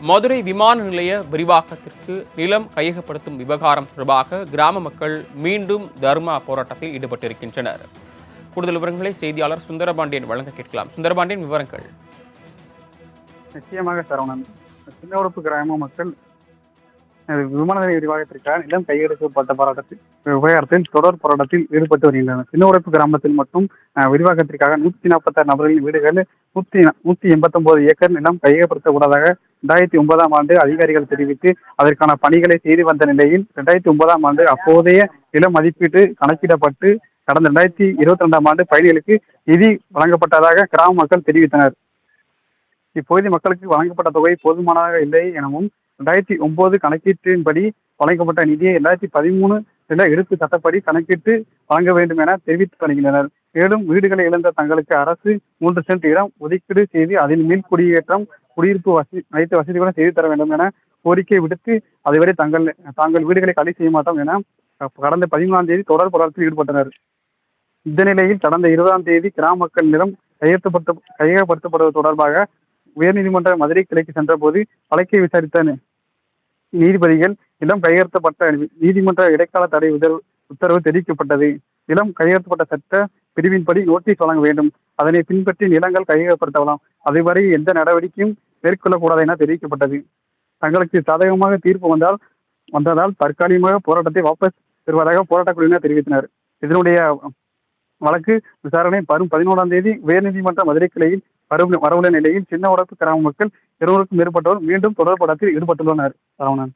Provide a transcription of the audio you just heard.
மதுரை விமான நிலைய விரிவாக்கத்திற்கு நிலம் கையகப்படுத்தும் விவகாரம் தொடர்பாக கிராம மக்கள் மீண்டும் தர்மா போராட்டத்தில் ஈடுபட்டிருக்கின்றனர். கூடுதல் விவரங்களை செய்தியாளர் சுந்தரபாண்டியன் வழங்க கேட்கலாம். சுந்தரபாண்டியன், விவரங்கள். நிச்சயமாக சரவணன். சின்னவரப்பு கிராம மக்கள் விமான நிலைய விரிவாக்கத்திற்காக நிலம் கையெடுக்கப்பட்ட விவகாரத்தில் தொடர் போராட்டத்தில் ஈடுபட்டு வருகின்றனர். சின்னவரப்பு கிராமத்தில் மட்டும் விரிவாக்கத்திற்காக 146 நபர்களின் வீடுகள் 189 ஏக்கர் நிலம் கையகப்படுத்தக்கூடாதாக 2009ஆம் ஆண்டு அதிகாரிகள் தெரிவித்து அதற்கான பணிகளை செய்து வந்த நிலையில் 2009ஆம் ஆண்டு அப்போதைய நில மதிப்பீட்டு கணக்கிடப்பட்டு கடந்த 2022ஆம் ஆண்டு பயணிகளுக்கு நிதி வழங்கப்பட்டதாக கிராம மக்கள் தெரிவித்தனர். இப்பகுதி மக்களுக்கு வழங்கப்பட்ட தொகை போதுமானதாக இல்லை எனவும் 2009 கணக்கீட்டின்படி வழங்கப்பட்ட நிதியை 2013 எடுப்பு சட்டப்படி கணக்கிட்டு வழங்க வேண்டும் என தெரிவித்து வருகின்றனர். மேலும் வீடுகளை இழந்த தங்களுக்கு அரசு 3 சென்ட் இடம் ஒதுக்கீடு செய்து அதில் மீள் குடியேற்றம், குடியிருப்பு அனைத்து வசதிகளும் செய்து தர வேண்டும் என கோரிக்கை விடுத்து அதுவரை தாங்கள் வீடுகளை காலி செய்ய மாட்டோம் என கடந்த 13ஆம் தேதி தொடர் போராட்டத்தில் ஈடுபட்டனர். இந்த நிலையில் கடந்த 20ஆம் தேதி கிராம மக்கள் நிலம் கையகப்படுத்தப்படுவது தொடர்பாக உயர்நீதிமன்ற மதுரை கிளைக்கு சென்ற போது வழக்கை விசாரித்த நீதிபதிகள் நிலம் கையெழுத்தப்பட்ட நீதிமன்ற இடைக்கால தடை உத்தரவு தெரிவிக்கப்பட்டது. நிலம் கையெழுத்தப்பட்ட சட்ட பிரிவின்படி நோட்டீஸ் வழங்க வேண்டும். அதனை பின்பற்றி நிலங்கள் கையகப்படுத்தலாம். அதுவரை எந்த நடவடிக்கையும் மேற்கொள்ளக்கூடாது என தெரிவிக்கப்பட்டது. தங்களுக்கு சாதகமாக தீர்ப்பு வந்ததால் தற்காலிகமாக போராட்டத்தை வாபஸ் பெறுவதாக போராட்டக் குழுவினர் தெரிவித்தனர். இதனுடைய வழக்கு விசாரணை வரும் 11ஆம் தேதி உயர்நீதிமன்ற மதுரை கிளையில் வரவுள்ள நிலையில் சின்னவரப்பு கிராம மக்கள் 200க்கும் மேற்பட்டோர் மீண்டும் தொடர் போராட்டத்தில் ஈடுபட்டுள்ளனர். சரவணன்.